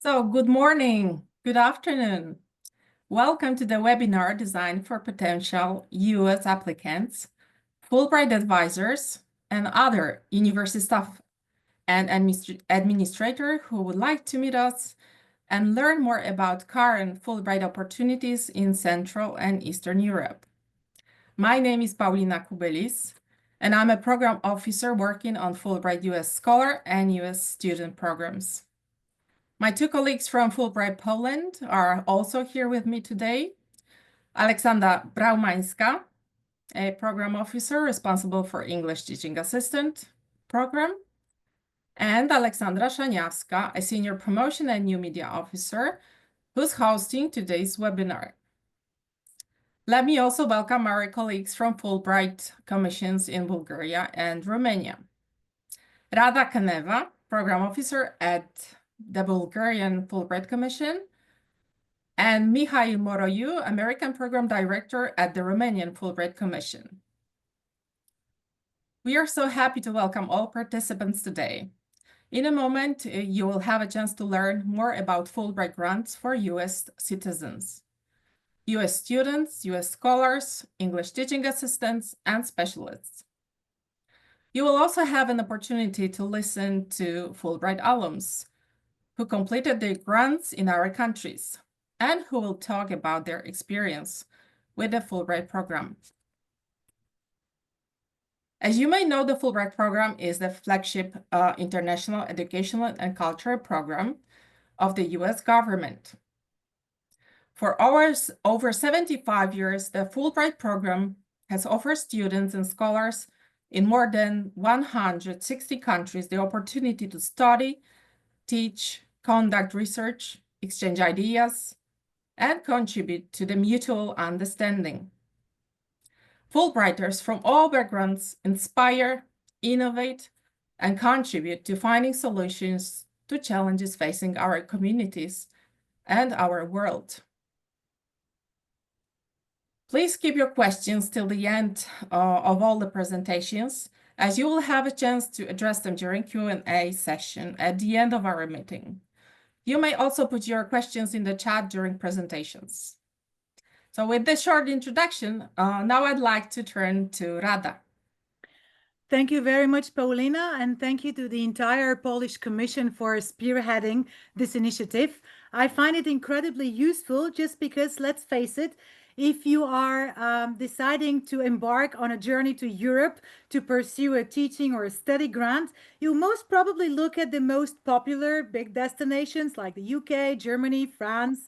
So good morning, good afternoon. Welcome to the webinar designed for potential US applicants, Fulbright advisors, and other university staff and administrator who would like to meet us and learn more about current Fulbright opportunities in Central and Eastern Europe. My name is Paulina Kubelis, and I'm a program officer working on Fulbright US Scholar and US student programs. My two colleagues from Fulbright Poland are also here with me today. Aleksandra Braumańska, a program officer responsible for English Teaching Assistant program, and Aleksandra Szaniawska, a senior promotion and new media officer who's hosting today's webinar. Let me also welcome our colleagues from Fulbright commissions in Bulgaria and Romania. Rada Kaneva, program officer at the Bulgarian Fulbright Commission, and Mihail Moroiu, American Program Director at the Romanian Fulbright Commission. We are so happy to welcome all participants today. In a moment, you will have a chance to learn more about Fulbright grants for US citizens, US students, US scholars, English teaching assistants, and specialists. You will also have an opportunity to listen to Fulbright alums who completed their grants in our countries and who will talk about their experience with the Fulbright program. As you may know, the Fulbright program is the flagship international educational and cultural program of the US government. For over 75 years, the Fulbright program has offered students and scholars in more than 160 countries the opportunity to study, teach, conduct research, exchange ideas, and contribute to the mutual understanding. Fulbrighters from all backgrounds inspire, innovate, and contribute to finding solutions to challenges facing our communities and our world. Please keep your questions till the end of all the presentations, as you will have a chance to address them during Q&A session at the end of our meeting. You may also put your questions in the chat during presentations. So with this short introduction, now I'd like to turn to Rada. Thank you very much, Paulina, and thank you to the entire Polish Commission for spearheading this initiative. I find it incredibly useful just because, let's face it, if you are deciding to embark on a journey to Europe to pursue a teaching or a study grant, you'll most probably look at the most popular big destinations like the UK, Germany, France,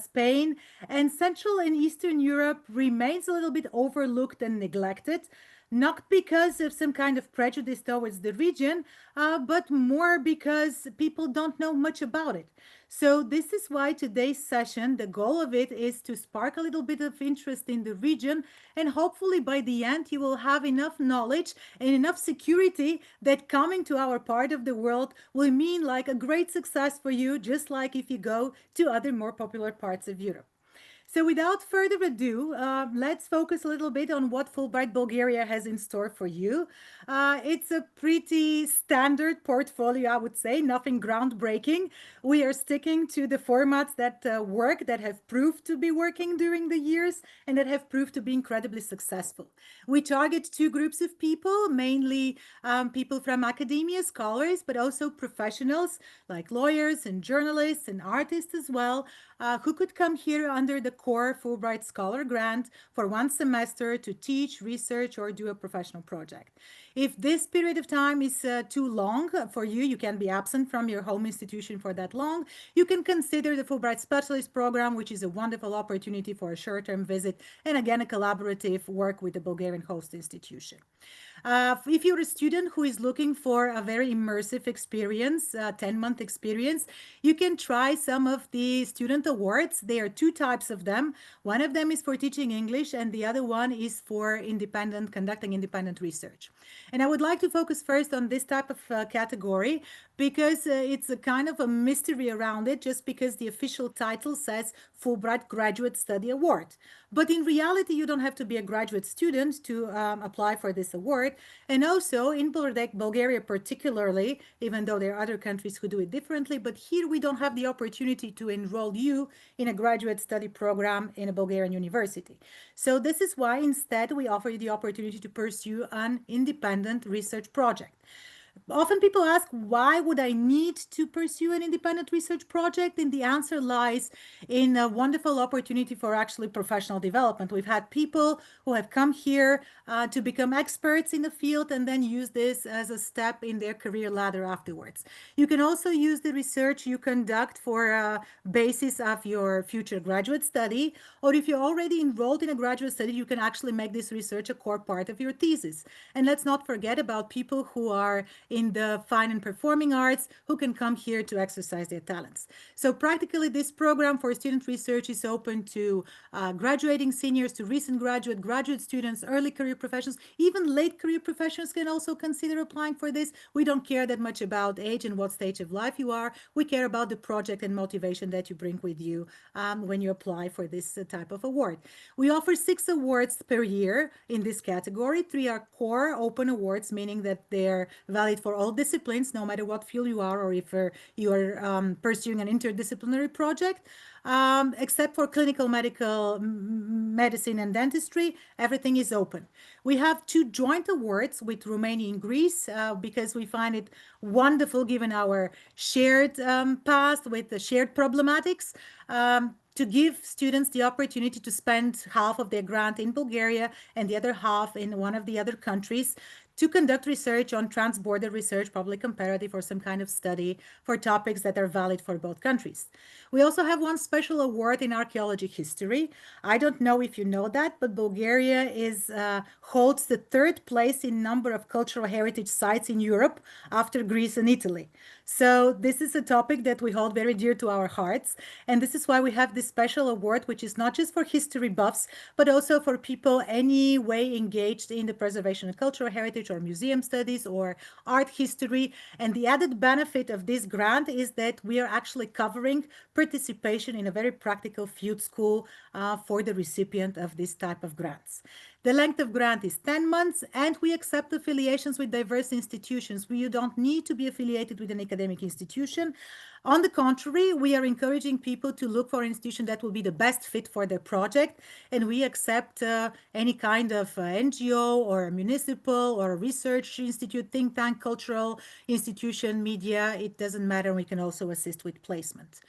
Spain, and Central and Eastern Europe remains a little bit overlooked and neglected. Not because of some kind of prejudice towards the region, but more because people don't know much about it. So this is why today's session, the goal of it is to spark a little bit of interest in the region, and hopefully by the end you will have enough knowledge and enough security that coming to our part of the world will mean like a great success for you, just like if you go to other more popular parts of Europe. So without further ado, let's focus a little bit on what Fulbright Bulgaria has in store for you. It's a pretty standard portfolio, I would say, nothing groundbreaking. We are sticking to the formats that work, that have proved to be working during the years, and that have proved to be incredibly successful. We target two groups of people, mainly people from academia, scholars, but also professionals like lawyers and journalists and artists as well, who could come here under the core Fulbright Scholar Grant for one semester to teach, research, or do a professional project. If this period of time is too long for you, you can be absent from your home institution for that long, you can consider the Fulbright Specialist Program, which is a wonderful opportunity for a short-term visit and again, a collaborative work with the Bulgarian host institution. If you're a student who is looking for a very immersive experience, 10-month experience, you can try some of the student awards. There are two types of them. One of them is for teaching English, and the other one is for conducting independent research. And I would like to focus first on this type of category because it's a kind of a mystery around it, just because the official title says Fulbright Graduate Study Award. But in reality, you don't have to be a graduate student to apply for this award. And also in Bulgaria particularly, even though there are other countries who do it differently, but here we don't have the opportunity to enroll you in a graduate study program in a Bulgarian university. So this is why instead we offer you the opportunity to pursue an independent research project. Often people ask, why would I need to pursue an independent research project? And the answer lies in a wonderful opportunity for actually professional development. We've had people who have come here to become experts in the field and then use this as a step in their career ladder afterwards. You can also use the research you conduct for a basis of your future graduate study, or if you're already enrolled in a graduate study, you can actually make this research a core part of your thesis. And let's not forget about people who are in the fine and performing arts who can come here to exercise their talents. So practically this program for student research is open to graduating seniors, to recent graduate students, early career professionals, even late career professionals can also consider applying for this. We don't care that much about age and what stage of life you are. We care about the project and motivation that you bring with you when you apply for this type of award. We offer 6 awards per year in this category. 3 are core open awards, meaning that they're valid for all disciplines, no matter what field you are, or if you are pursuing an interdisciplinary project. Except for clinical medicine and dentistry, everything is open. We have 2 joint awards with Romania and Greece because we find it wonderful given our shared past with the shared problematics. To give students the opportunity to spend half of their grant in Bulgaria and the other half in one of the other countries to conduct research on trans-border research, probably comparative or some kind of study for topics that are valid for both countries. We also have one special award in archaeology history. I don't know if you know that, but Bulgaria holds the 3rd place in number of cultural heritage sites in Europe after Greece and Italy. So this is a topic that we hold very dear to our hearts. And this is why we have this special award, which is not just for history buffs, but also for people any way engaged in the preservation of cultural heritage or museum studies or art history. And the added benefit of this grant is that we are actually covering participation in a very practical field school for the recipient of this type of grants. The length of grant is 10 months, and we accept affiliations with diverse institutions. You don't need to be affiliated with an academic institution. On the contrary, we are encouraging people to look for an institution that will be the best fit for their project, and we accept any kind of NGO or municipal or research institute, think tank, cultural institution, media. It doesn't matter. We can also assist with placement.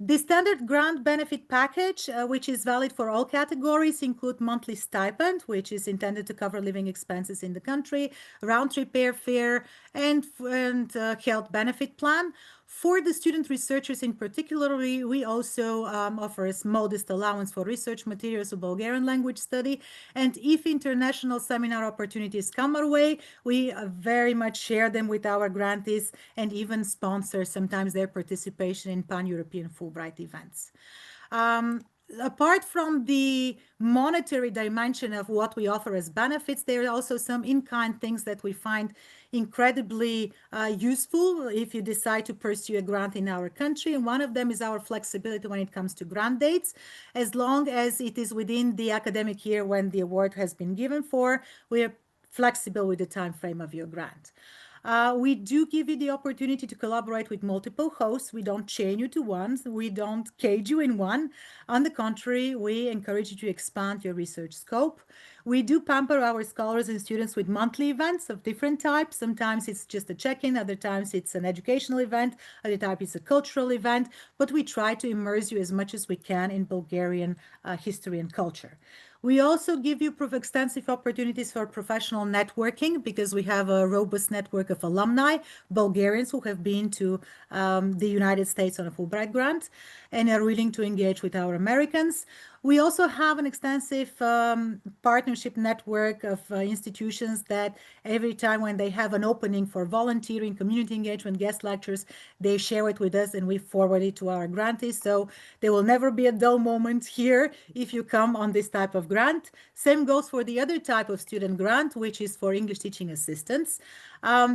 The standard grant benefit package, which is valid for all categories, include monthly stipend, which is intended to cover living expenses in the country, round-trip airfare, and health benefit plan. For the student researchers in particular, we also offer a modest allowance for research materials of Bulgarian language study. And if international seminar opportunities come our way, we very much share them with our grantees and even sponsor sometimes their participation in pan-European Fulbright events. Apart from the monetary dimension of what we offer as benefits, there are also some in-kind things that we find incredibly useful if you decide to pursue a grant in our country. And one of them is our flexibility when it comes to grant dates. As long as it is within the academic year when the award has been given for, we are flexible with the time frame of your grant. We do give you the opportunity to collaborate with multiple hosts. We don't chain you to one. We don't cage you in one. On the contrary, we encourage you to expand your research scope. We do pamper our scholars and students with monthly events of different types. Sometimes it's just a check-in, other times it's an educational event, other times it's a cultural event, but we try to immerse you as much as we can in Bulgarian history and culture. We also give you extensive opportunities for professional networking because we have a robust network of alumni, Bulgarians who have been to the United States on a Fulbright grant and are willing to engage with our Americans. We also have an extensive partnership network of institutions that every time when they have an opening for volunteering, community engagement, guest lectures, they share it with us and we forward it to our grantees. So there will never be a dull moment here if you come on this type of grant. Same goes for the other type of student grant, which is for English teaching assistants.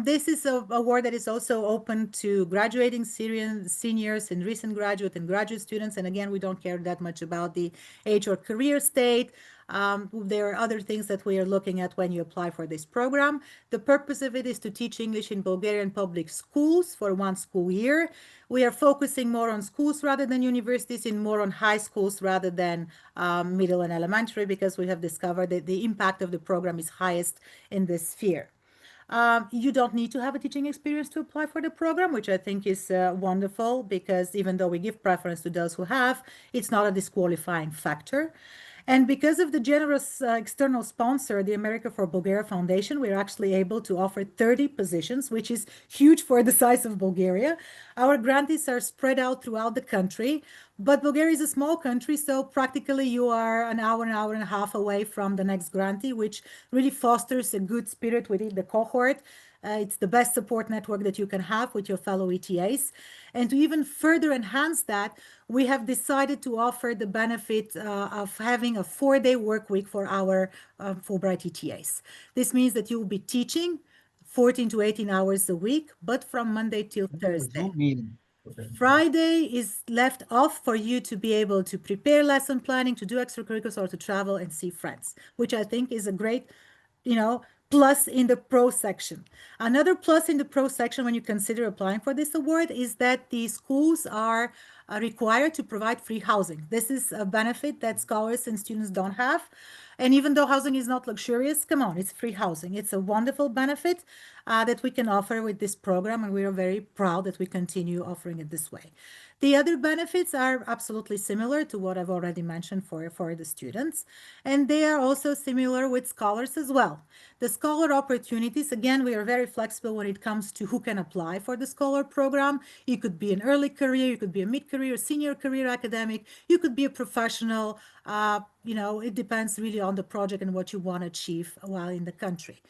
This is a award that is also open to graduating seniors and recent graduate and graduate students. And again, we don't care that much about the age or career state. There are other things that we are looking at when you apply for this program. The purpose of it is to teach English in Bulgarian public schools for 1 school year. We are focusing more on schools rather than universities, and more on high schools rather than middle and elementary, because we have discovered that the impact of the program is highest in this sphere. You don't need to have a teaching experience to apply for the program, which I think is wonderful, because even though we give preference to those who have, it's not a disqualifying factor. And because of the generous external sponsor, the America for Bulgaria Foundation, we're actually able to offer 30 positions, which is huge for the size of Bulgaria. Our grantees are spread out throughout the country, but Bulgaria is a small country, so practically you are an hour and a half away from the next grantee, which really fosters a good spirit within the cohort. It's the best support network that you can have with your fellow ETAs. And to even further enhance that, we have decided to offer the benefit of having a 4-day work week for our Fulbright ETAs. This means that you will be teaching 14 to 18 hours a week, but from Monday till Thursday. Friday is left off for you to be able to prepare lesson planning, to do extracurriculars, or to travel and see friends, which I think is a great, plus in the pro section. Another plus in the pro section when you consider applying for this award is that the schools are required to provide free housing. This is a benefit that scholars and students don't have. And even though housing is not luxurious, come on, it's free housing. It's a wonderful benefit that we can offer with this program, and we are very proud that we continue offering it this way. The other benefits are absolutely similar to what I've already mentioned for the students, and they are also similar with scholars as well. The scholar opportunities, again, we are very flexible when it comes to who can apply for the scholar program. You could be an early career, you could be a mid-career, senior career academic, you could be a professional. It depends really on the project and what you want to achieve while in the country.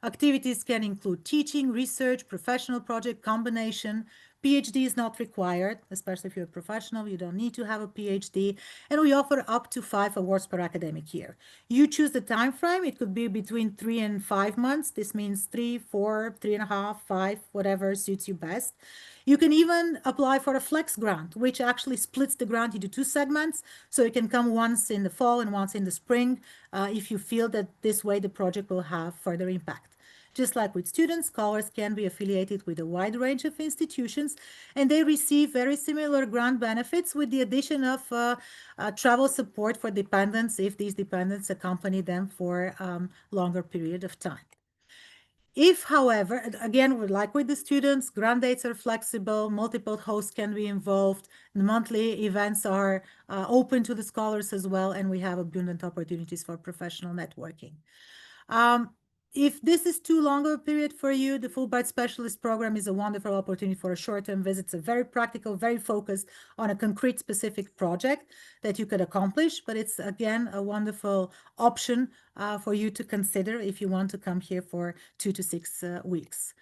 Activities can include teaching, research, professional project, combination. PhD is not required, especially if you're a professional. You don't need to have a PhD. And we offer up to 5 awards per academic year. You choose the time frame. It could be between 3 and 5 months. This means 3, 4, 3.5, 5, whatever suits you best. You can even apply for a flex grant, which actually splits the grant into 2 segments. So it can come once in the fall and once in the spring if you feel that this way the project will have further impact. Just like with students, scholars can be affiliated with a wide range of institutions, and they receive very similar grant benefits with the addition of travel support for dependents if these dependents accompany them for a longer period of time. If, however, again, like with the students, grant dates are flexible, multiple hosts can be involved, the monthly events are open to the scholars as well, and we have abundant opportunities for professional networking. If this is too long of a period for you, the Fulbright Specialist Program is a wonderful opportunity for a short-term visit. It's a very practical, very focused on a concrete, specific project that you could accomplish. But it's, again, a wonderful option for you to consider if you want to come here for 2 to 6 weeks.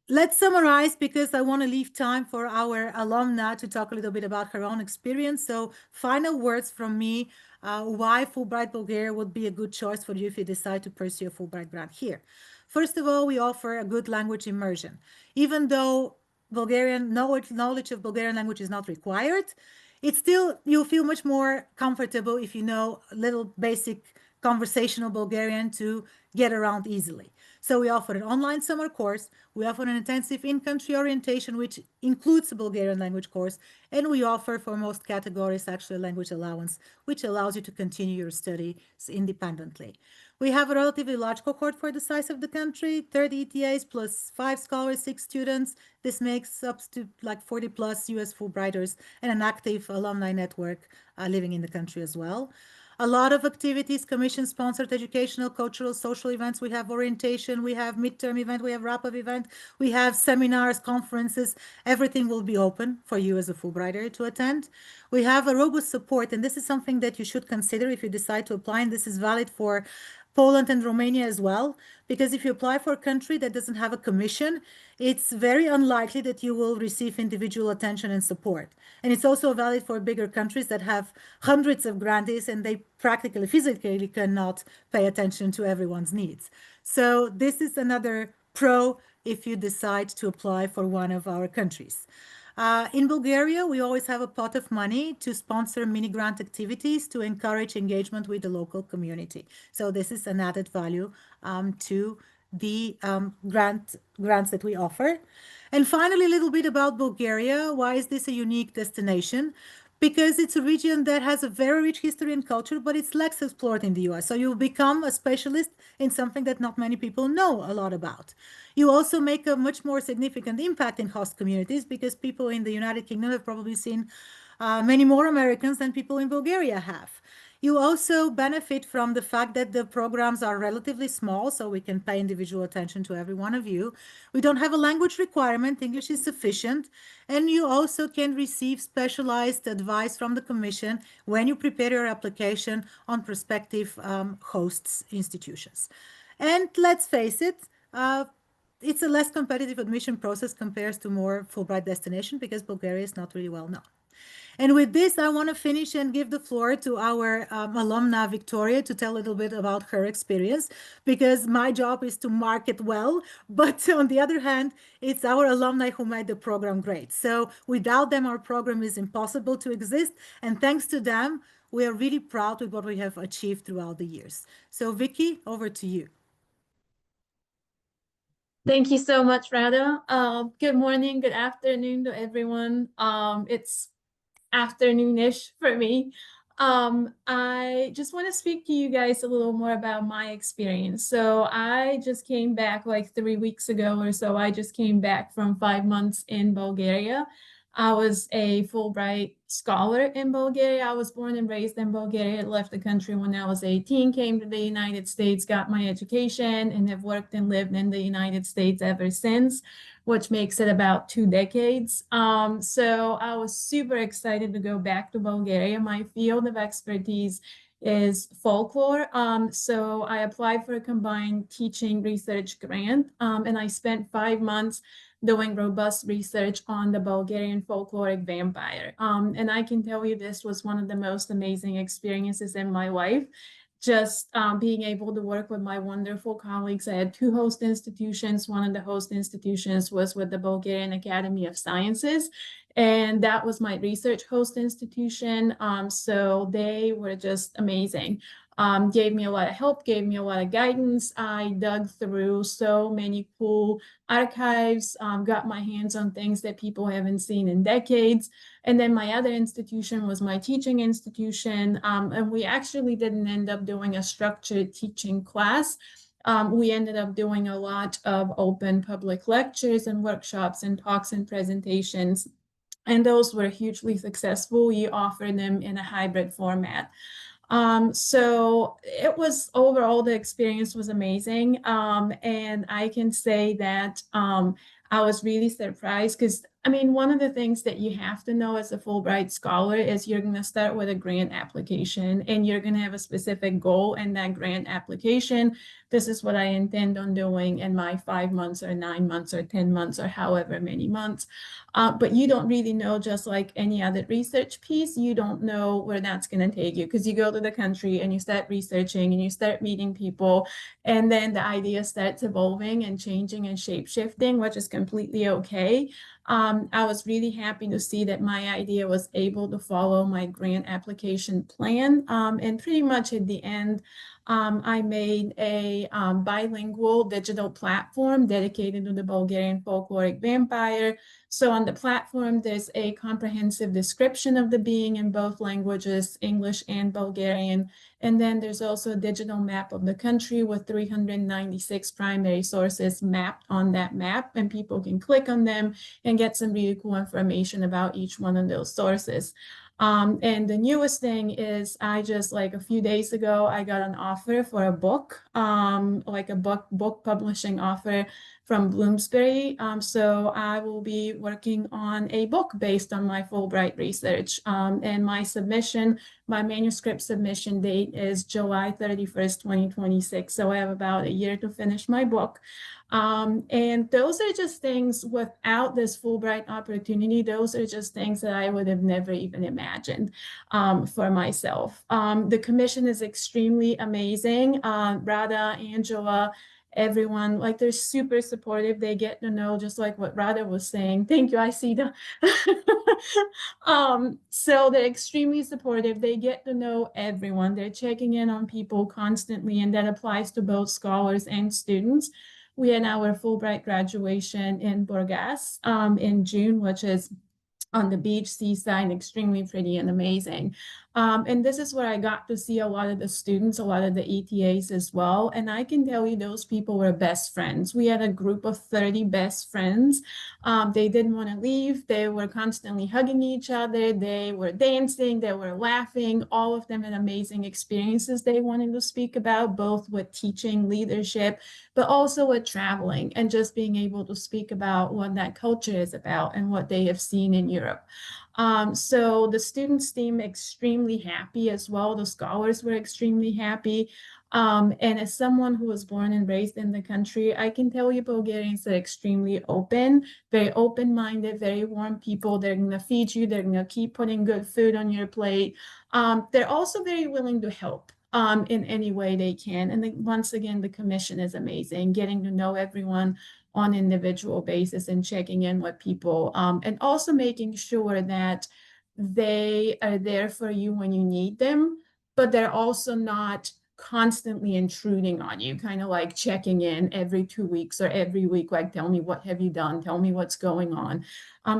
Let's summarize, because I want to leave time for our alumna to talk a little bit about her own experience. So final words from me, why Fulbright Bulgaria would be a good choice for you if you decide to pursue a Fulbright grant here. First of all, we offer a good language immersion. Even though Bulgarian knowledge of Bulgarian language is not required, it's still, you'll feel much more comfortable if you know a little basic conversational Bulgarian to get around easily. So we offer an online summer course, we offer an intensive in-country orientation, which includes a Bulgarian language course, and we offer for most categories actually a language allowance, which allows you to continue your studies independently. We have a relatively large cohort for the size of the country, 30 ETAs plus 5 scholars, 6 students. This makes up to like 40 plus US Fulbrighters and an active alumni network living in the country as well. A lot of activities, commission-sponsored educational, cultural, social events. We have orientation, we have midterm event, we have wrap-up event, we have seminars, conferences. Everything will be open for you as a Fulbrighter to attend. We have a robust support, and this is something that you should consider if you decide to apply, and this is valid for Poland and Romania as well, because if you apply for a country that doesn't have a commission, it's very unlikely that you will receive individual attention and support. And it's also valid for bigger countries that have hundreds of grantees and they practically, physically cannot pay attention to everyone's needs. So this is another pro if you decide to apply for one of our countries. In Bulgaria, we always have a pot of money to sponsor mini grant activities to encourage engagement with the local community. So this is an added value to the grants that we offer. And finally, a little bit about Bulgaria. Why is this a unique destination? Because it's a region that has a very rich history and culture, but it's less explored in the US. So you become a specialist in something that not many people know a lot about. You also make a much more significant impact in host communities because people in the United Kingdom have probably seen many more Americans than people in Bulgaria have. You also benefit from the fact that the programs are relatively small, so we can pay individual attention to every one of you. We don't have a language requirement, English is sufficient, and you also can receive specialized advice from the Commission when you prepare your application on prospective hosts institutions. And let's face it, it's a less competitive admission process compared to more Fulbright destination because Bulgaria is not really well known. And with this, I want to finish and give the floor to our alumna, Victoria, to tell a little bit about her experience, because my job is to market well, but on the other hand, it's our alumni who made the program great. So without them, our program is impossible to exist. And thanks to them, we are really proud with what we have achieved throughout the years. So Vicky, over to you. Thank you so much, Rada. Good morning, good afternoon to everyone. It's afternoonish for me. I just want to speak to you guys a little more about my experience. So I just came back like 3 weeks ago or so. I just came back from 5 months in Bulgaria. I was a Fulbright scholar in Bulgaria. I was born and raised in Bulgaria, left the country when I was 18, came to the United States, got my education, and have worked and lived in the United States ever since, which makes it about 2 decades. So I was super excited to go back to Bulgaria. My field of expertise is folklore. So I applied for a combined teaching research grant, and I spent 5 months doing robust research on the Bulgarian folkloric vampire. And I can tell you this was one of the most amazing experiences in my life. Just being able to work with my wonderful colleagues. I had 2 host institutions. One of the host institutions was with the Bulgarian Academy of Sciences, and that was my research host institution. So they were just amazing. Gave me a lot of help, gave me a lot of guidance. I dug through so many cool archives, got my hands on things that people haven't seen in decades. And then my other institution was my teaching institution. And we actually didn't end up doing a structured teaching class. We ended up doing a lot of open public lectures and workshops and talks and presentations. And those were hugely successful. We offered them in a hybrid format. So it was overall, the experience was amazing. And I can say that I was really surprised because, I mean, one of the things that you have to know as a Fulbright scholar is you're going to start with a grant application and you're going to have a specific goal in that grant application. This is what I intend on doing in my 5 months or 9 months or 10 months or however many months. But you don't really know, just like any other research piece, you don't know where that's going to take you because you go to the country and you start researching and you start meeting people, and then the idea starts evolving and changing and shape-shifting, which is completely okay. I was really happy to see that my idea was able to follow my grant application plan. And pretty much at the end, I made a bilingual digital platform dedicated to the Bulgarian folkloric vampire. So on the platform, there's a comprehensive description of the being in both languages, English and Bulgarian. And then there's also a digital map of the country with 396 primary sources mapped on that map, and people can click on them and get some really cool information about each one of those sources. And the newest thing is I just, like a few days ago, I got an offer for a book, like a book publishing offer from Bloomsbury. So I will be working on a book based on my Fulbright research. And my manuscript submission date is July 31st, 2026. So I have about a year to finish my book. And those are just things, without this Fulbright opportunity, those are just things that I would have never even imagined for myself. The commission is extremely amazing. Rada, Angela, everyone. Like they're super supportive. They get to know, just like what Radha was saying. Thank you. I see the so they're extremely supportive. They get to know everyone. They're checking in on people constantly, and that applies to both scholars and students. We had our Fulbright graduation in Burgas in June, which is on the beach, seaside, extremely pretty and amazing. And this is where I got to see a lot of the students, a lot of the ETAs as well. And I can tell you those people were best friends. We had a group of 30 best friends. They didn't want to leave. They were constantly hugging each other. They were dancing. They were laughing. All of them had amazing experiences they wanted to speak about, both with teaching, leadership, but also with traveling and just being able to speak about what that culture is about and what they have seen in Europe. So the students seemed extremely happy as well. The scholars were extremely happy. And as someone who was born and raised in the country, I can tell you Bulgarians are extremely open, very open-minded, very warm people. They're going to feed you. They're going to keep putting good food on your plate. They're also very willing to help in any way they can. And once again, the commission is amazing, getting to know everyone on an individual basis and checking in with people, and also making sure that they are there for you when you need them, but they're also not constantly intruding on you, kind of like checking in every 2 weeks or every week, like, tell me, what have you done? Tell me what's going on.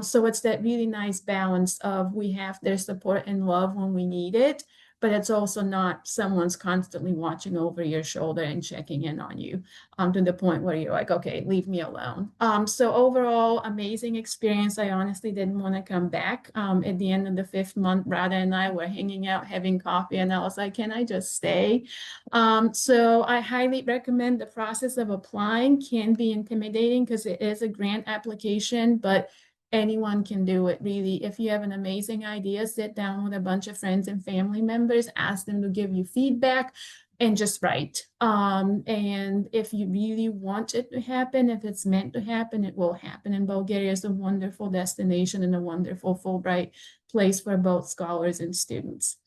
So it's that really nice balance of we have their support and love when we need it, but it's also not someone's constantly watching over your shoulder and checking in on you, to the point where you're like, okay, leave me alone. So overall, amazing experience. I honestly didn't want to come back. At the end of the 5th month, Radha and I were hanging out, having coffee, and I was like, can I just stay? So I highly recommend. The process of applying can be intimidating because it is a grant application, but anyone can do it, really. If you have an amazing idea, sit down with a bunch of friends and family members, ask them to give you feedback, and just write. And if you really want it to happen, if it's meant to happen, it will happen. And Bulgaria is a wonderful destination and a wonderful Fulbright place for both scholars and students.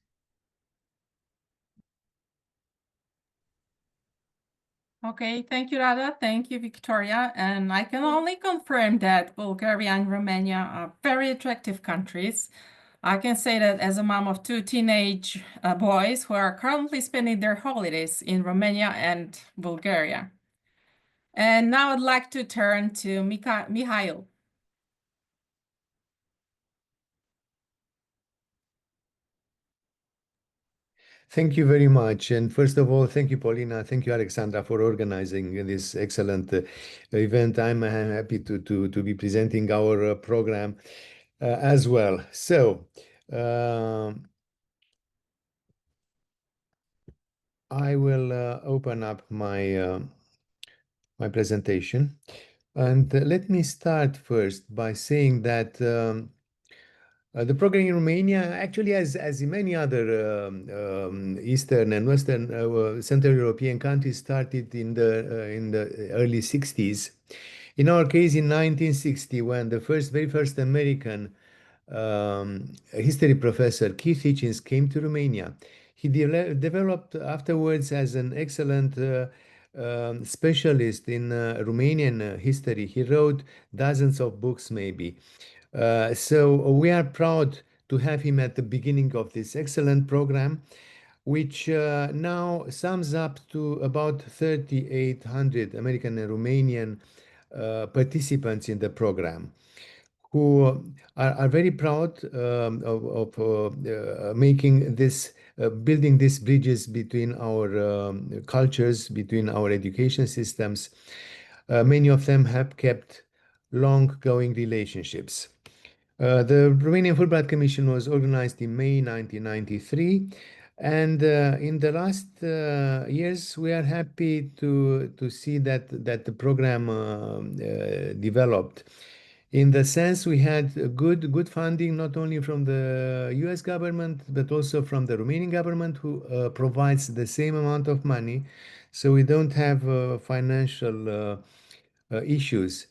Okay, thank you, Radha. Thank you, Victoria. And I can only confirm that Bulgaria and Romania are very attractive countries. I can say that as a mom of 2 teenage boys who are currently spending their holidays in Romania and Bulgaria. And now I'd like to turn to Mikhail. Thank you very much. And first of all, thank you, Paulina. Thank you, Alexandra, for organizing this excellent event. I'm happy to be presenting our program as well. So, I will open up my presentation. And let me start first by saying that the program in Romania, actually, as in many other Eastern and Western Central European countries, started in the early 60s. In our case, in 1960, when the very first American history professor, Keith Hitchens, came to Romania, he developed afterwards as an excellent specialist in Romanian history. He wrote dozens of books, maybe. So we are proud to have him at the beginning of this excellent program, which now sums up to about 3,800 American and Romanian participants in the program, who are very proud of making this, building these bridges between our cultures, between our education systems. Many of them have kept long-going relationships. The Romanian Fulbright Commission was organized in May 1993, and in the last years, we are happy to see that the program developed. In the sense, we had good funding, not only from the U.S. government, but also from the Romanian government, who provides the same amount of money. So we don't have financial issues.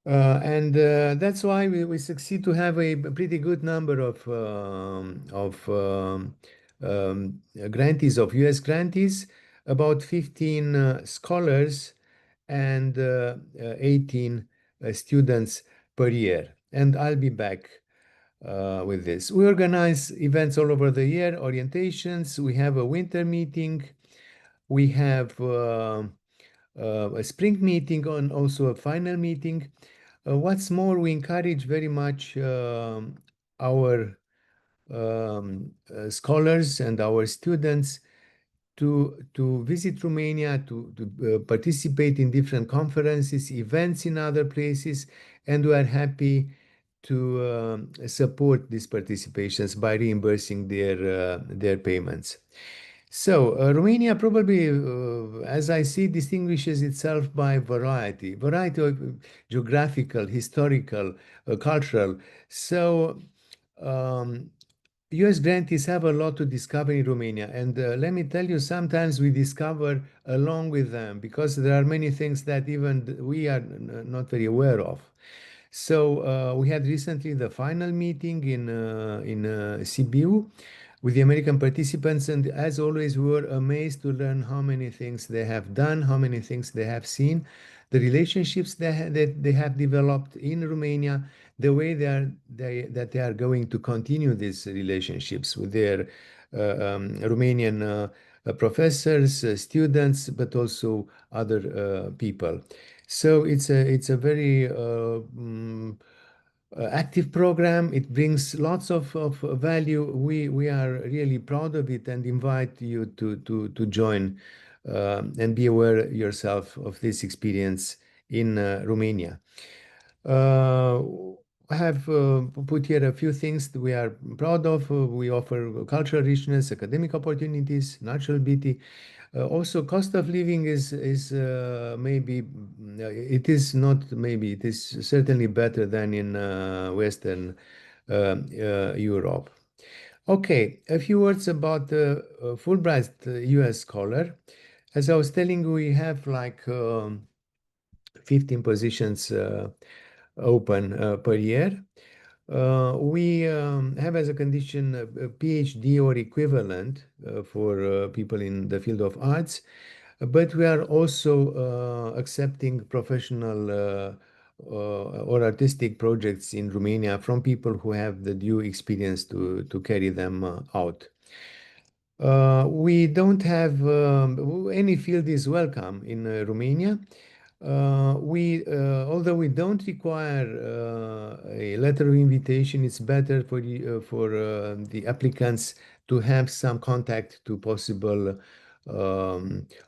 And that's why we succeed to have a pretty good number of grantees, of U.S. grantees, about 15 scholars and 18 students per year. And I'll be back with this. We organize events all over the year, orientations. We have a winter meeting. We have a spring meeting and also a final meeting. What's more, we encourage very much our scholars and our students to visit Romania, to participate in different conferences, events in other places, and we are happy to support these participations by reimbursing their payments. So Romania probably, as I see, distinguishes itself by variety of geographical, historical, cultural. So US grantees have a lot to discover in Romania, and let me tell you, sometimes we discover along with them because there are many things that even we are not very aware of. So we had recently the final meeting in Sibiu with the American participants, and as always, we were amazed to learn how many things they have done, how many things they have seen, the relationships that they have developed in Romania, the way that they are going to continue these relationships with their Romanian professors, students, but also other people. So it's a very active program. It brings lots of value. We are really proud of it and invite you to join and be aware yourself of this experience in Romania. I have put here a few things that we are proud of. We offer cultural richness, academic opportunities, natural beauty. Also, cost of living is maybe it is not maybe it is certainly better than in Western Europe. Okay, a few words about the Fulbright US scholar. As I was telling you, we have like 15 positions open per year. We have as a condition a PhD or equivalent for people in the field of arts, but we are also accepting professional or artistic projects in Romania from people who have the due experience to carry them out. We don't have any field is welcome in Romania. Although we don't require a letter of invitation, it's better for the applicants to have some contact to possible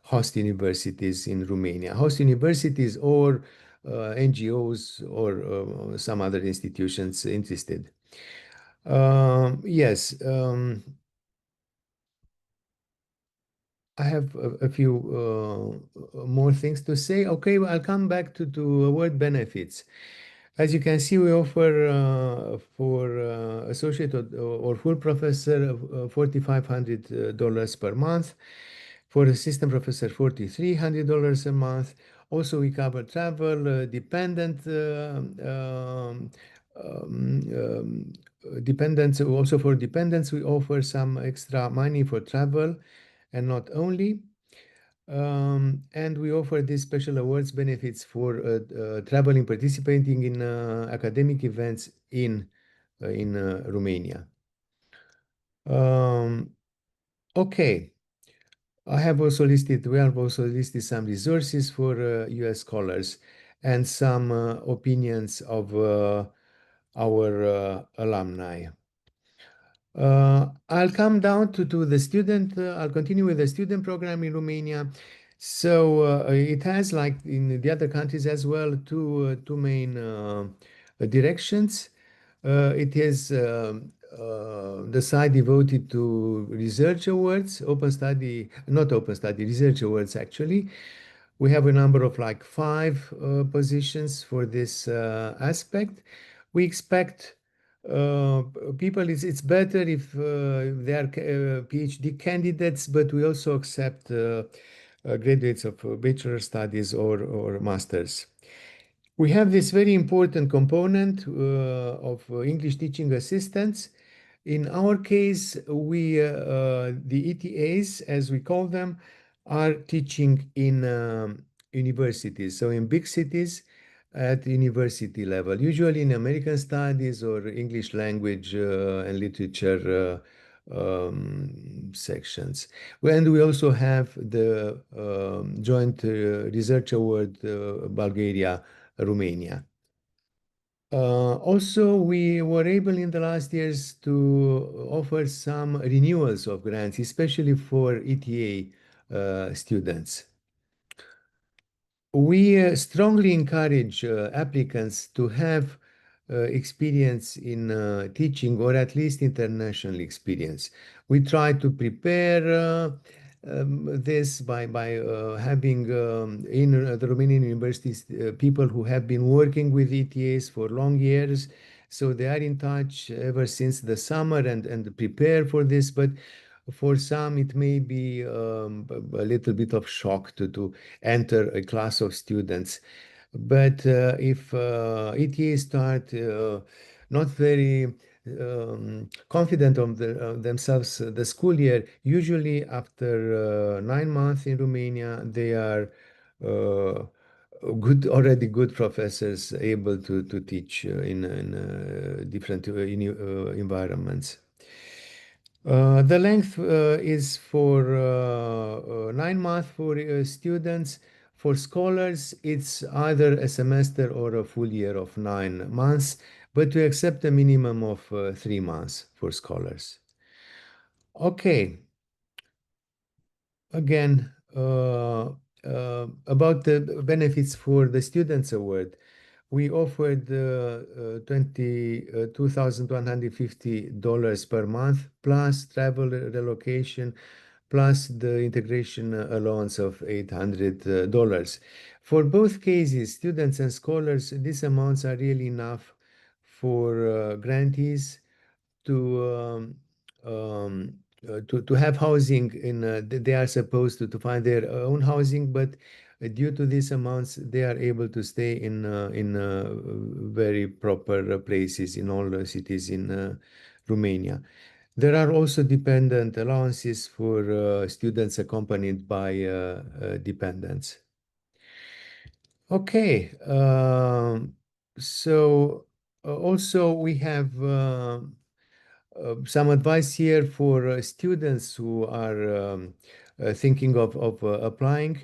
host universities in Romania, host universities or NGOs or some other institutions interested. Yes. I have a few more things to say. Okay, well, I'll come back to award benefits. As you can see, we offer for associate or full professor $4,500 per month. For assistant professor, $4,300 a month. Also, we cover travel, dependents. Also, for dependents, we offer some extra money for travel and not only. And we offer these special awards benefits for traveling, participating in academic events in Romania. Okay, we have also listed some resources for US scholars and some opinions of our alumni. I'll come down to the student, I'll continue with the student program in Romania. So it has, like in the other countries as well, two main directions. It is the side devoted to research awards, research awards actually. We have a number of like 5 positions for this aspect. We expect people, it's better if they are PhD candidates, but we also accept graduates of bachelor studies or masters. We have this very important component of English teaching assistants. In our case, the ETAs, as we call them, are teaching in universities. So in big cities, at university level, usually in American studies or English language and literature sections. And we also have the Joint Research Award Bulgaria, Romania. Also, we were able in the last years to offer some renewals of grants, especially for ETA students. We strongly encourage applicants to have experience in teaching, or at least international experience. We try to prepare this by having in the Romanian universities people who have been working with ETAs for long years. So they are in touch ever since the summer and prepare for this. But for some, it may be a little bit of shock to enter a class of students. But if ETAs start not very confident of themselves the school year, usually after 9 months in Romania, they are already good professors able to teach in different environments. The length is for 9 months for students. For scholars, it's either a semester or a full year of 9 months, but we accept a minimum of 3 months for scholars. Okay. Again, about the benefits for the Students Award. We offered $22,150 per month, plus travel relocation, plus the integration allowance of $800. For both cases, students and scholars, these amounts are really enough for grantees to to have housing in they are supposed to find their own housing, but due to these amounts they are able to stay in very proper places in all the cities in Romania. There are also dependent allowances for students accompanied by dependents. Okay, so also we have some advice here for students who are thinking of applying.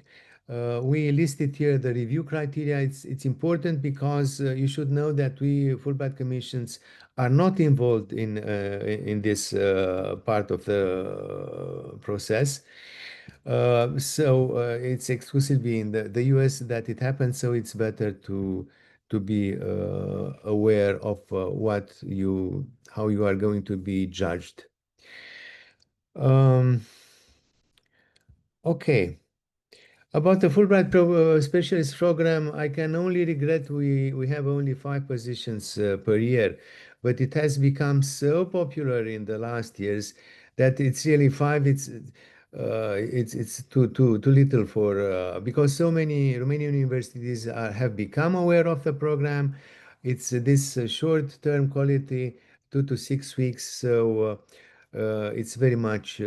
We listed here the review criteria. It's important because you should know that we Fulbright commissions are not involved in this part of the process. So it's exclusively in the US that it happens. So it's better to be aware of how you are going to be judged. Okay. About the Fulbright Specialist Program, I can only regret we have only 5 positions per year, but it has become so popular in the last years that it's really 5. It's too little for because so many Romanian universities have become aware of the program. It's this short-term quality, 2 to 6 weeks, so it's very much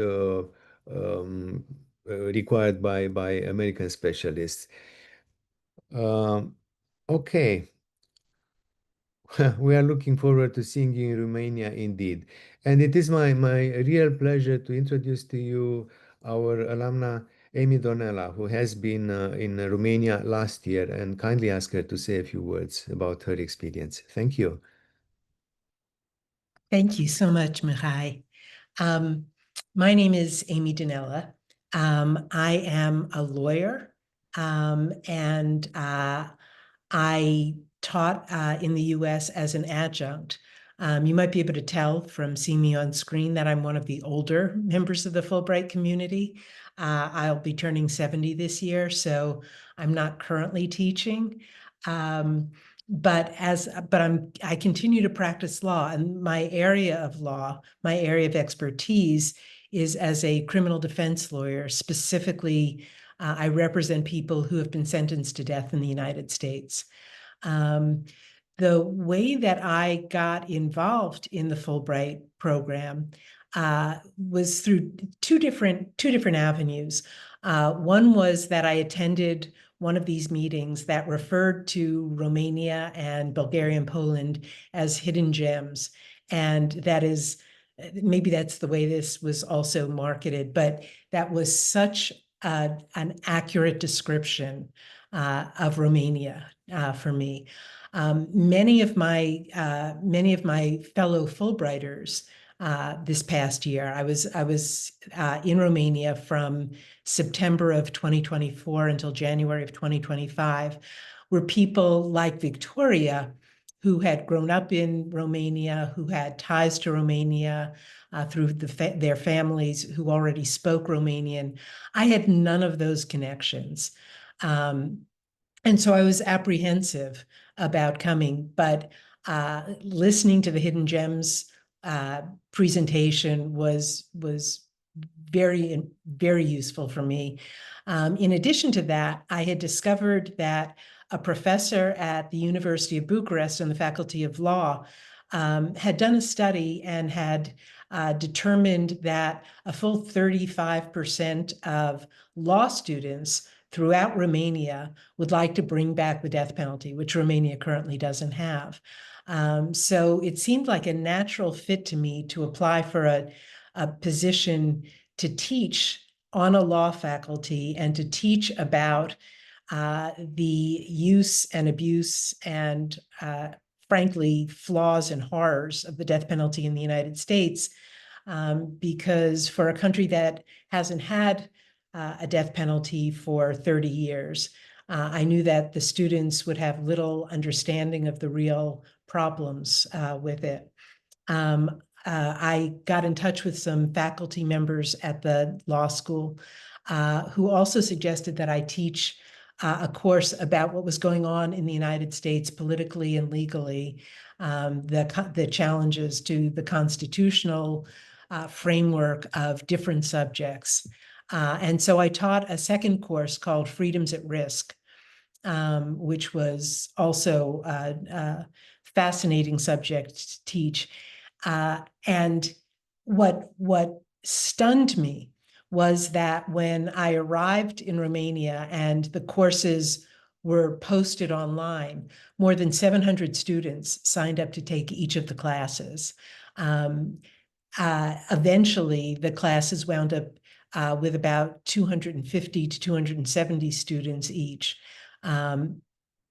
required by American specialists. Okay. We are looking forward to seeing you in Romania indeed. And it is my real pleasure to introduce to you our alumna, Amy Donella, who has been in Romania last year, and kindly ask her to say a few words about her experience. Thank you. Thank you so much, Mihai. My name is Amy Donella. I am a lawyer, and I taught in the US as an adjunct. You might be able to tell from seeing me on screen that I'm one of the older members of the Fulbright community. I'll be turning 70 this year, so I'm not currently teaching. But I continue to practice law, and my area of law, my area of expertise is as a criminal defense lawyer. Specifically, I represent people who have been sentenced to death in the United States. The way that I got involved in the Fulbright program was through two different avenues. One was that I attended one of these meetings that referred to Romania and Bulgaria and Poland as hidden gems. And that is, maybe that's the way this was also marketed, but that was such an accurate description of Romania for me. Many of my fellow Fulbrighters this past year, I was in Romania from September of 2024 until January of 2025, were people like Victoria, who had grown up in Romania, who had ties to Romania through their families, who already spoke Romanian. I had none of those connections. And so I was apprehensive about coming, but listening to the Hidden Gems presentation was very, very useful for me. In addition to that, I had discovered that a professor at the University of Bucharest in the Faculty of Law had done a study and had determined that a full 35% of law students throughout Romania would like to bring back the death penalty, which Romania currently doesn't have. So it seemed like a natural fit to me to apply for a position to teach on a law faculty and to teach about the use and abuse and, frankly, flaws and horrors of the death penalty in the United States, because for a country that hasn't had a death penalty for 30 years, I knew that the students would have little understanding of the real problems with it. I got in touch with some faculty members at the law school who also suggested that I teach a course about what was going on in the United States politically and legally, the challenges to the constitutional framework of different subjects. And so I taught a second course called Freedoms at Risk, which was also a fascinating subject to teach. And what stunned me was that when I arrived in Romania and the courses were posted online, more than 700 students signed up to take each of the classes. Eventually, the classes wound up with about 250 to 270 students each,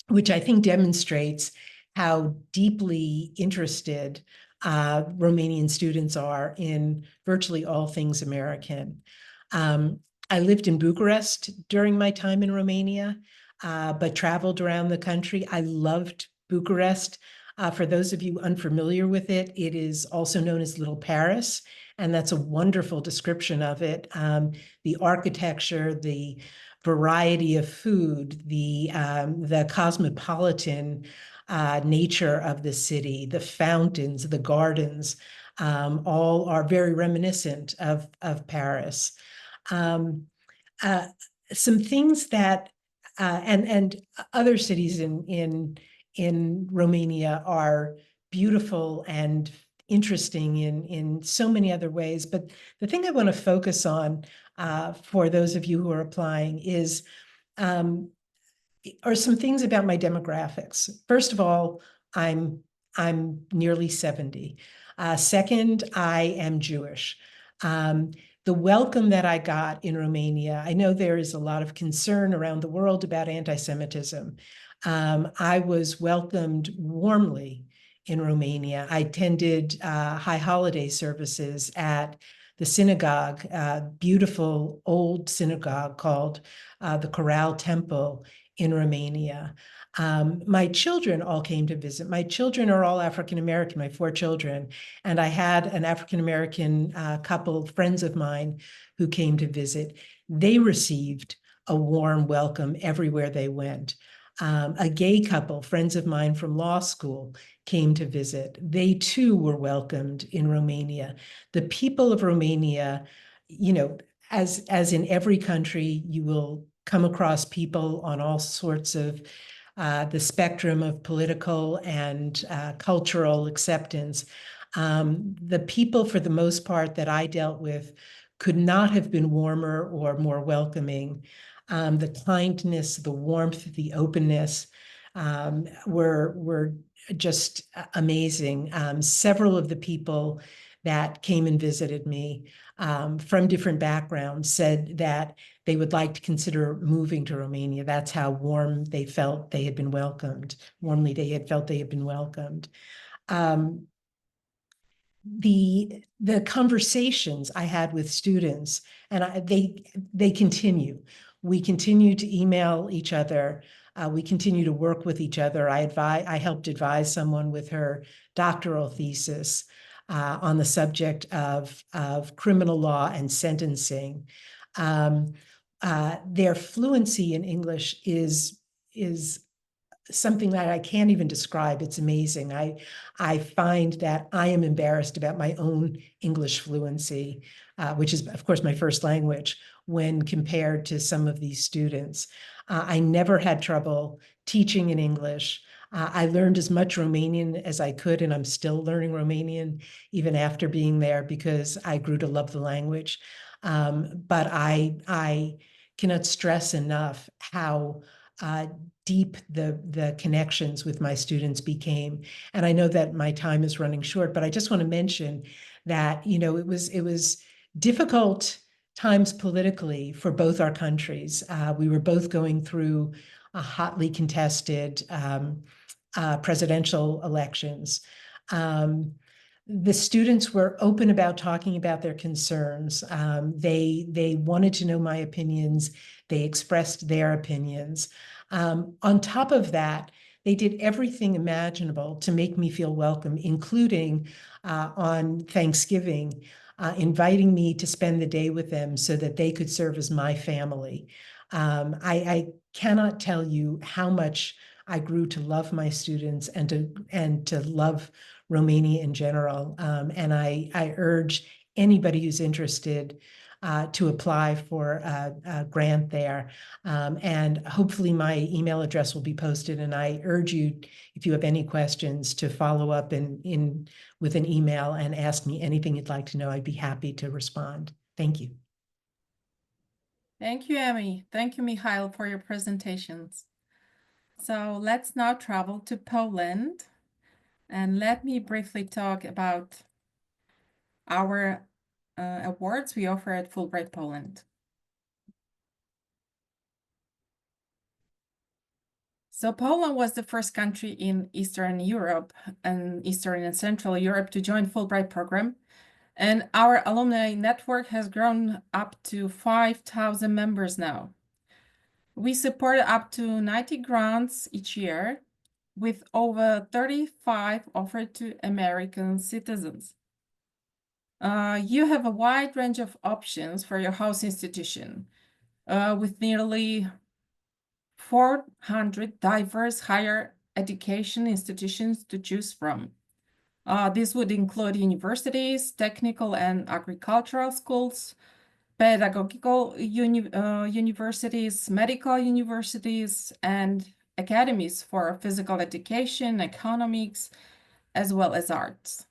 which I think demonstrates how deeply interested Romanian students are in virtually all things American. I lived in Bucharest during my time in Romania, but traveled around the country. I loved Bucharest. For those of you unfamiliar with it, it is also known as Little Paris, and that's a wonderful description of it. The architecture, the variety of food, the cosmopolitan nature of the city, the fountains, the gardens, all are very reminiscent of Paris. Some things that, and other cities in Romania are beautiful and interesting in so many other ways. But the thing I want to focus on for those of you who are applying is are some things about my demographics. First of all, I'm nearly 70. Second, I am Jewish. The welcome that I got in Romania, I know there is a lot of concern around the world about anti-Semitism. I was welcomed warmly in Romania. I attended high holiday services at the synagogue, beautiful old synagogue called the Chorale Temple in Romania. My children all came to visit. My children are all African-American, my 4 children. And I had an African-American couple, friends of mine, who came to visit. They received a warm welcome everywhere they went. A gay couple, friends of mine from law school, came to visit. They too were welcomed in Romania. The people of Romania, you know, as in every country, you will come across people on all sorts of the spectrum of political and cultural acceptance. The people, for the most part, that I dealt with could not have been warmer or more welcoming. the kindness, the warmth, the openness were just amazing. Several of the people that came and visited me from different backgrounds said that they would like to consider moving to Romania. That's how warm they felt they had been welcomed. Warmly they had felt they had been welcomed. The conversations I had with students, and they continue. We continue to email each other. We continue to work with each other. I helped advise someone with her doctoral thesis on the subject of criminal law and sentencing. Their fluency in English is something that I can't even describe. It's amazing. I find that I am embarrassed about my own English fluency, which is, of course, my first language, when compared to some of these students. I never had trouble teaching in English. I learned as much Romanian as I could, and I'm still learning Romanian even after being there because I grew to love the language. But I cannot stress enough how deep the connections with my students became. And I know that my time is running short, but I just want to mention that, you know, it was difficult times politically for both our countries. We were both going through a hotly contested presidential elections. The students were open about talking about their concerns. They wanted to know my opinions. They expressed their opinions. On top of that, they did everything imaginable to make me feel welcome, including on Thanksgiving, inviting me to spend the day with them so that they could serve as my family. I cannot tell you how much I grew to love my students and to love Romania in general. And I urge anybody who's interested to apply for a grant there. And hopefully my email address will be posted. And I urge you, if you have any questions, to follow up with an email and ask me anything you'd like to know. I'd be happy to respond. Thank you. Thank you, Amy. Thank you, Mikhail, for your presentations. So let's now travel to Poland. And let me briefly talk about our awards we offer at Fulbright Poland. So Poland was the first country in Eastern Europe and Eastern and Central Europe to join Fulbright program. And our alumni network has grown up to 5,000 members now. We support up to 90 grants each year, with over 35 offered to American citizens. You have a wide range of options for your host institution, with nearly 400 diverse higher education institutions to choose from. This would include universities, technical and agricultural schools, pedagogical universities, medical universities, and academies for physical education, economics, as well as arts.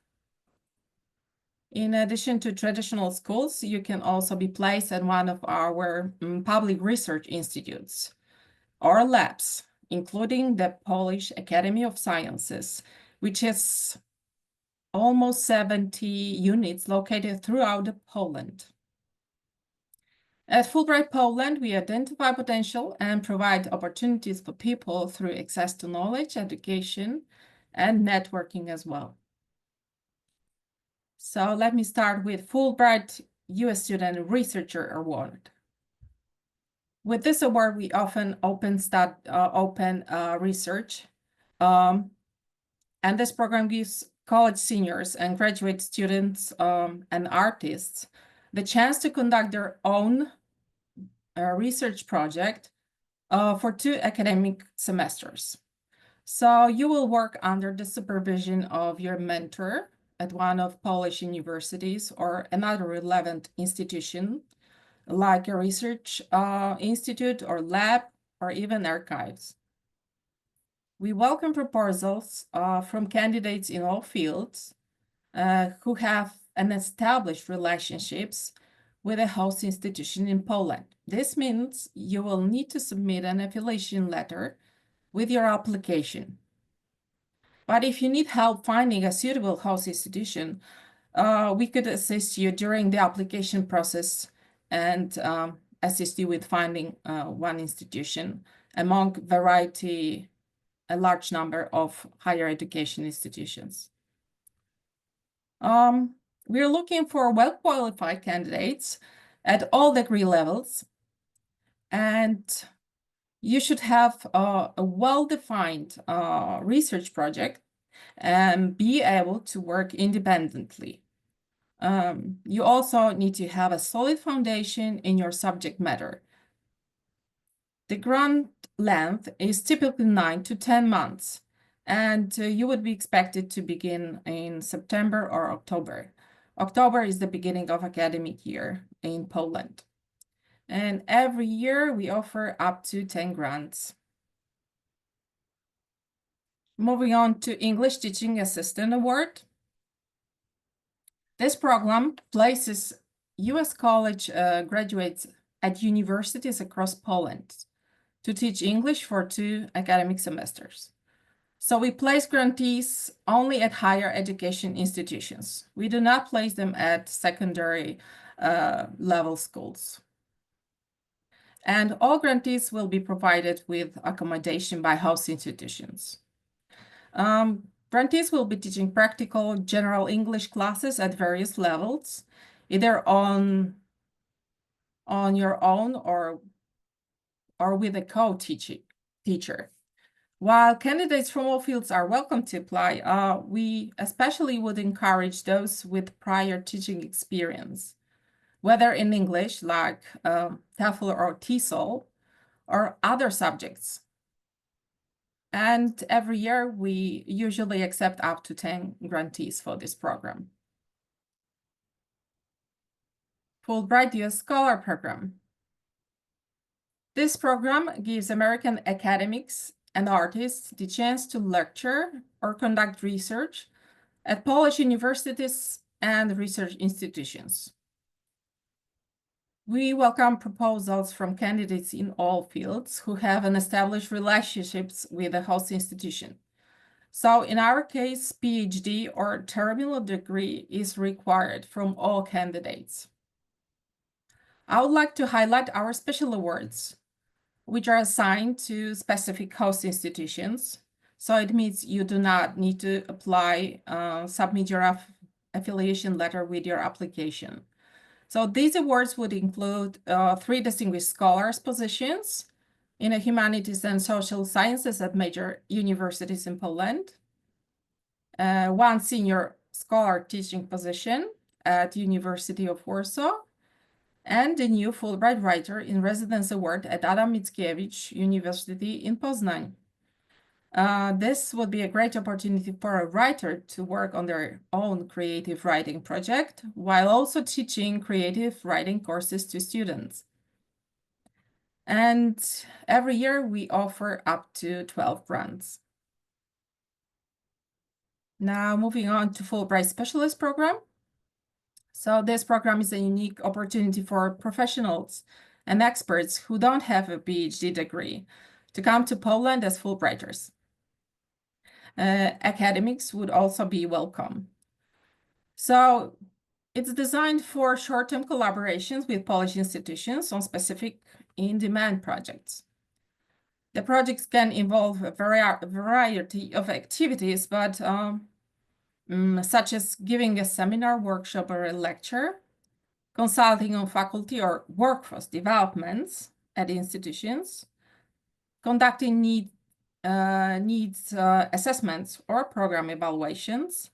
In addition to traditional schools, you can also be placed at one of our public research institutes or labs, including the Polish Academy of Sciences, which has almost 70 units located throughout Poland. At Fulbright Poland, we identify potential and provide opportunities for people through access to knowledge, education, and networking as well. So let me start with Fulbright U.S. Student Researcher Award. With this award, we often open research, and this program gives college seniors and graduate students and artists the chance to conduct their own research project for 2 academic semesters. So you will work under the supervision of your mentor at one of Polish universities or another relevant institution, like a research institute or lab or even archives. We welcome proposals from candidates in all fields who have an established relationships with a host institution in Poland. This means you will need to submit an affiliation letter with your application. But if you need help finding a suitable host institution, we could assist you during the application process and assist you with finding one institution among a large number of higher education institutions. We're looking for well-qualified candidates at all degree levels, and you should have a well-defined research project and be able to work independently. You also need to have a solid foundation in your subject matter. The grant length is typically 9 to 10 months, and you would be expected to begin in September or October. October is the beginning of academic year in Poland. And every year we offer up to 10 grants. Moving on to English Teaching Assistant Award. This program places U.S. college graduates at universities across Poland to teach English for 2 academic semesters. So we place grantees only at higher education institutions. We do not place them at secondary level schools. And all grantees will be provided with accommodation by host institutions. Grantees will be teaching practical general English classes at various levels, either on your own or with a co-teacher. While candidates from all fields are welcome to apply, we especially would encourage those with prior teaching experience, whether in English like TEFL or TESOL, or other subjects. And every year, we usually accept up to 10 grantees for this program. Fulbright US Scholar Program. This program gives American academics and artists the chance to lecture or conduct research at Polish universities and research institutions. We welcome proposals from candidates in all fields who have an established relationships with the host institution. So in our case, PhD or terminal degree is required from all candidates. I would like to highlight our special awards, which are assigned to specific host institutions. So it means you do not need to apply, submit your affiliation letter with your application. So these awards would include 3 Distinguished Scholars positions in the humanities and social sciences at major universities in Poland, 1 Senior Scholar teaching position at University of Warsaw, and the new Fulbright Writer in Residence Award at Adam Mickiewicz University in Poznań. This would be a great opportunity for a writer to work on their own creative writing project while also teaching creative writing courses to students. And every year we offer up to 12 grants. Now moving on to Fulbright Specialist Program. So this program is a unique opportunity for professionals and experts who don't have a PhD degree to come to Poland as Fulbrighters. Academics would also be welcome. So it's designed for short-term collaborations with Polish institutions on specific in-demand projects. The projects can involve a variety of activities, but such as giving a seminar, workshop, or a lecture, consulting on faculty or workforce developments at institutions, conducting needs assessments or program evaluations,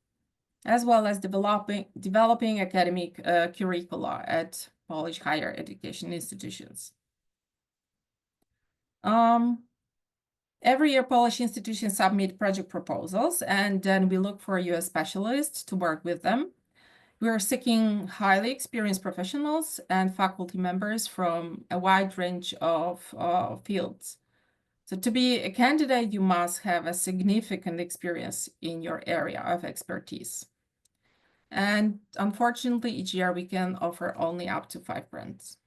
as well as developing academic curricula at Polish higher education institutions. Every year, Polish institutions submit project proposals, and then we look for US specialists to work with them. We are seeking highly experienced professionals and faculty members from a wide range of fields. So to be a candidate, you must have a significant experience in your area of expertise. And unfortunately, each year we can offer only up to 5 grants.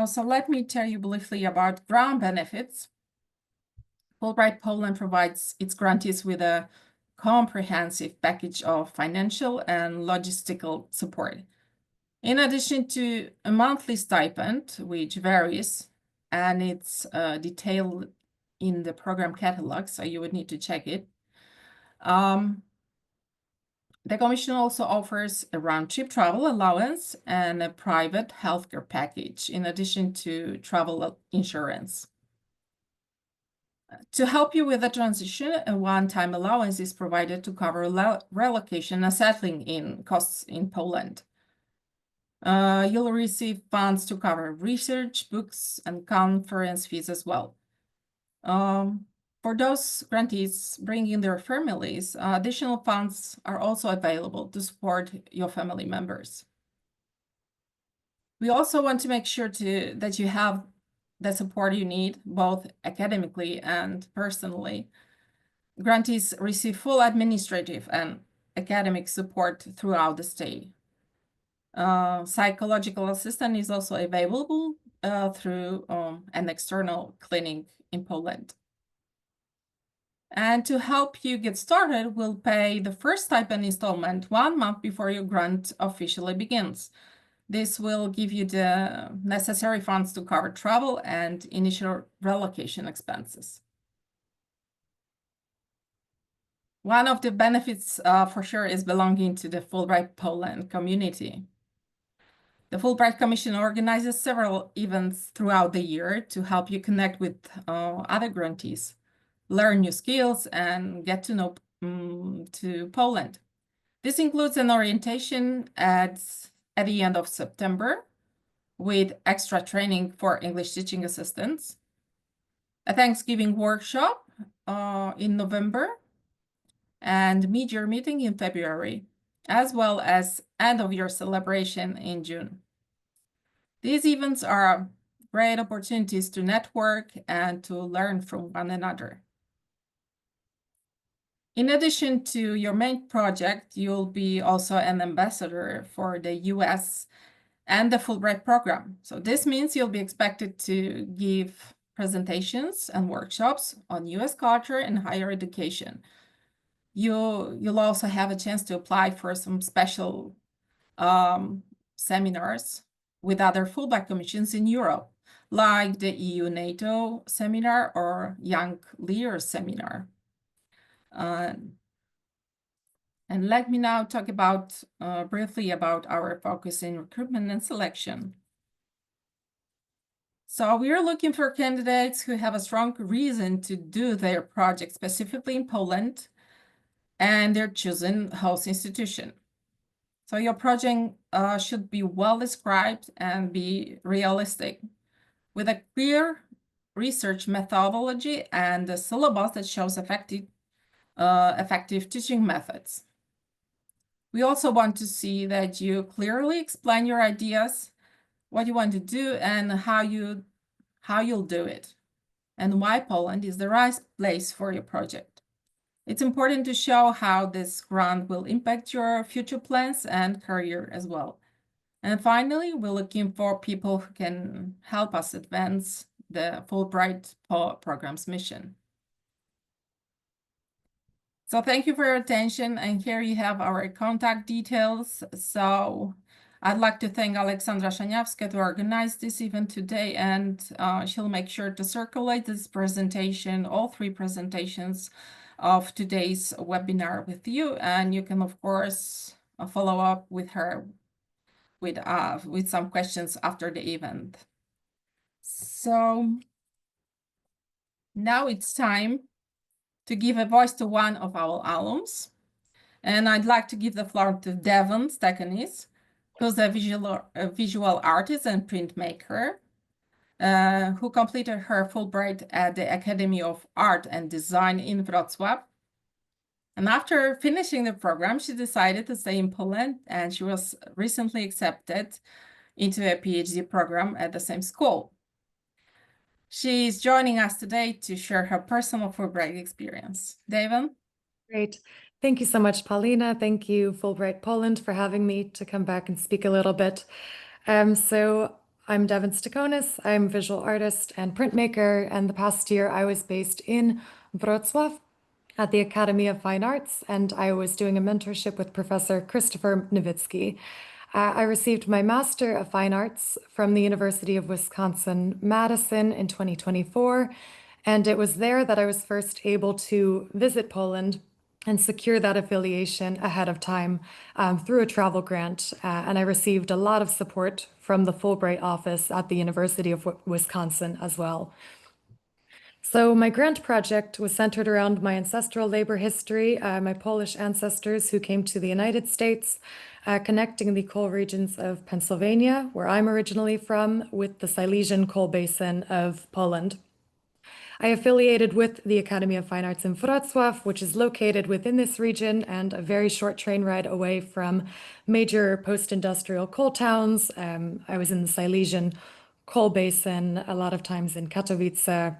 So let me tell you briefly about grant benefits. Fulbright Poland provides its grantees with a comprehensive package of financial and logistical support. In addition to a monthly stipend, which varies, and it's detailed in the program catalog, so you would need to check it. The Commission also offers a round-trip travel allowance and a private healthcare package, in addition to travel insurance. To help you with the transition, a one-time allowance is provided to cover relocation and settling in costs in Poland. You'll receive funds to cover research, books, and conference fees as well. For those grantees bringing their families, additional funds are also available to support your family members. We also want to make sure that you have the support you need, both academically and personally. Grantees receive full administrative and academic support throughout the stay. Psychological assistance is also available through an external clinic in Poland. And to help you get started, we'll pay the first stipend installment 1 month before your grant officially begins. This will give you the necessary funds to cover travel and initial relocation expenses. One of the benefits for sure is belonging to the Fulbright Poland community. The Fulbright Commission organizes several events throughout the year to help you connect with other grantees, learn new skills, and get to know to Poland. This includes an orientation at the end of September with extra training for English teaching assistants, a Thanksgiving workshop in November, and mid-year meeting in February, as well as end-of-year celebration in June. These events are great opportunities to network and to learn from one another. In addition to your main project, you'll be also an ambassador for the US and the Fulbright program. So this means you'll be expected to give presentations and workshops on US culture and higher education. You'll also have a chance to apply for some special seminars with other Fulbright commissions in Europe, like the EU-NATO seminar or Young Leaders seminar. And let me now talk about briefly about our focus in recruitment and selection. So we are looking for candidates who have a strong reason to do their project specifically in Poland and their chosen host institution. So your project should be well described and be realistic, with a clear research methodology and a syllabus that shows effective teaching methods. We also want to see that you clearly explain your ideas, what you want to do, and how you'll do it, and why Poland is the right place for your project. It's important to show how this grant will impact your future plans and career as well. And finally, we're looking for people who can help us advance the Fulbright program's mission. So thank you for your attention, and here you have our contact details. So I'd like to thank Aleksandra Szaniawska to organize this event today, and she'll make sure to circulate this presentation, all 3 presentations of today's webinar with you, and you can of course follow up with her with some questions after the event. So now it's time to give a voice to one of our alums, and I'd like to give the floor to Devon, who's a visual artist and printmaker, who completed her Fulbright at the Academy of Art and Design in Wrocław. And after finishing the program, she decided to stay in Poland, and she was recently accepted into a PhD program at the same school. She's joining us today to share her personal Fulbright experience. Devon? Great. Thank you so much, Paulina. Thank you, Fulbright Poland, for having me to come back and speak a little bit. So I'm Devon. I'm a visual artist and printmaker, and the past year I was based in Wrocław at the Academy of Fine Arts, and I was doing a mentorship with Professor Christopher Nowicki. I received my Master of Fine Arts from the University of Wisconsin-Madison in 2024, and it was there that I was first able to visit Poland and secure that affiliation ahead of time through a travel grant. And I received a lot of support from the Fulbright office at the University of Wisconsin as well. So my grant project was centered around my ancestral labor history, my Polish ancestors who came to the United States, connecting the coal regions of Pennsylvania, where I'm originally from, with the Silesian coal basin of Poland. I affiliated with the Academy of Fine Arts in Wrocław, which is located within this region and a very short train ride away from major post-industrial coal towns. I was in the Silesian coal basin, a lot of times in Katowice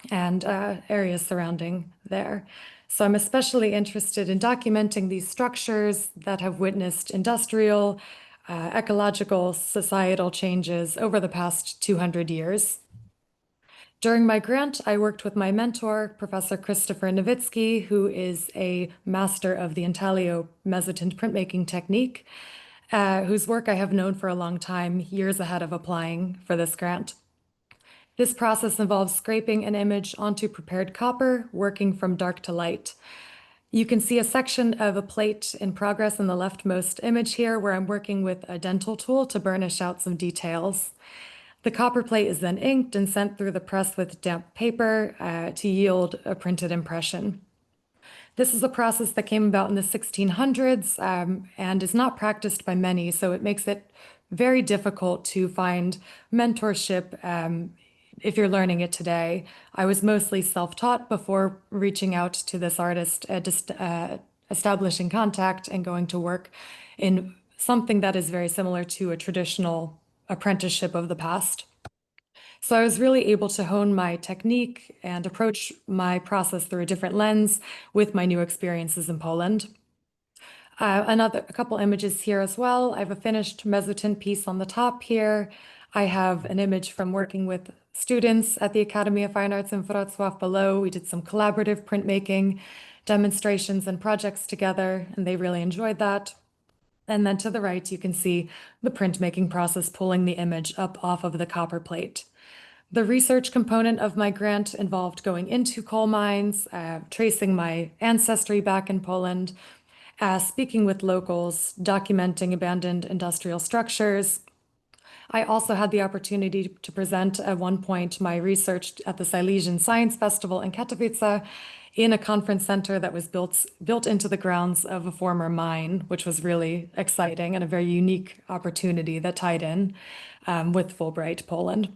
and areas surrounding there. So I'm especially interested in documenting these structures that have witnessed industrial, ecological, societal changes over the past 200 years. During my grant, I worked with my mentor, Professor Christopher Nowicki, who is a master of the intaglio mezzotint printmaking technique, whose work I have known for a long time, years ahead of applying for this grant. This process involves scraping an image onto prepared copper, working from dark to light. You can see a section of a plate in progress in the leftmost image here, where I'm working with a dental tool to burnish out some details. The copper plate is then inked and sent through the press with damp paper to yield a printed impression. This is a process that came about in the 1600s and is not practiced by many, so it makes it very difficult to find mentorship if you're learning it today. I was mostly self-taught before reaching out to this artist, establishing contact and going to work in something that is very similar to a traditional apprenticeship of the past. So I was really able to hone my technique and approach my process through a different lens with my new experiences in Poland. A couple images here as well. I have a finished mezzotint piece on the top here. I have an image from working with students at the Academy of Fine Arts in Wrocław below. We did some collaborative printmaking demonstrations and projects together, and they really enjoyed that. And then to the right, you can see the printmaking process pulling the image up off of the copper plate. The research component of my grant involved going into coal mines, tracing my ancestry back in Poland, speaking with locals, documenting abandoned industrial structures. I also had the opportunity to present at one point my research at the Silesian Science Festival in Katowice in a conference center that was built into the grounds of a former mine, which was really exciting and a very unique opportunity that tied in with Fulbright Poland.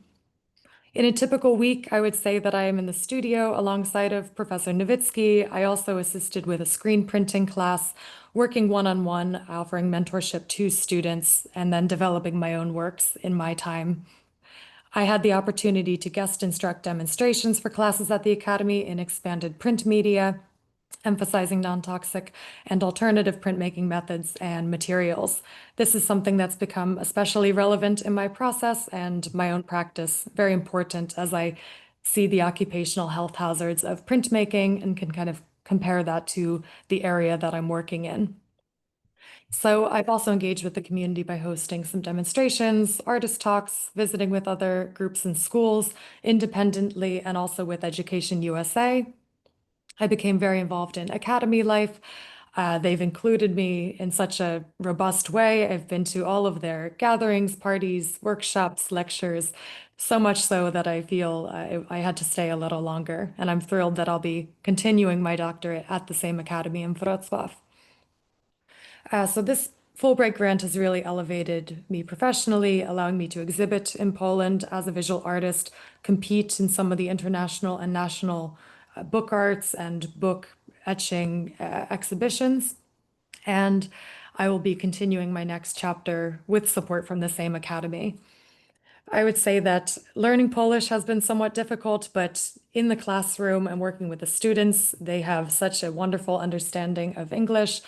In a typical week, I would say that I am in the studio alongside of Professor Nowicki. I also assisted with a screen printing class, working one-on-one, offering mentorship to students, and then developing my own works in my time. I had the opportunity to guest instruct demonstrations for classes at the Academy in expanded print media, emphasizing non-toxic and alternative printmaking methods and materials. This is something that's become especially relevant in my process and my own practice, very important as I see the occupational health hazards of printmaking and can kind of compare that to the area that I'm working in. So I've also engaged with the community by hosting some demonstrations, artist talks, visiting with other groups and schools independently, and also with Education USA. I became very involved in academy life. They've included me in such a robust way. I've been to all of their gatherings, parties, workshops, lectures, so much so that I feel I had to stay a little longer. And I'm thrilled that I'll be continuing my doctorate at the same academy in Wrocław. So this Fulbright grant has really elevated me professionally, allowing me to exhibit in Poland as a visual artist, compete in some of the international and national book arts and book etching exhibitions. And I will be continuing my next chapter with support from the same academy. I would say that learning Polish has been somewhat difficult, but in the classroom and working with the students, they have such a wonderful understanding of English,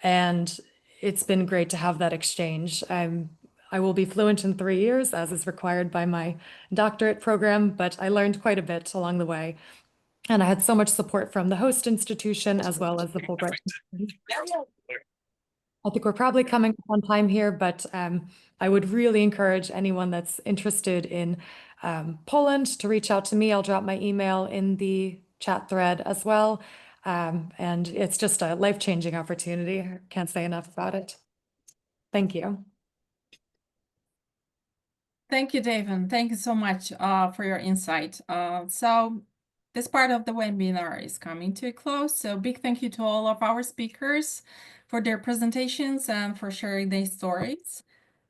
and it's been great to have that exchange. I will be fluent in 3 years, as is required by my doctorate program, but I learned quite a bit along the way. And I had so much support from the host institution as well as the Fulbright. I think we're probably coming up on time here, but I would really encourage anyone that's interested in Poland to reach out to me. I'll drop my email in the chat thread as well. And it's just a life-changing opportunity. I can't say enough about it. Thank you. Thank you, Devon. Thank you so much for your insight. So this part of the webinar is coming to a close. So big thank you to all of our speakers for their presentations and for sharing their stories.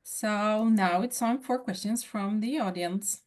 So now it's time for questions from the audience.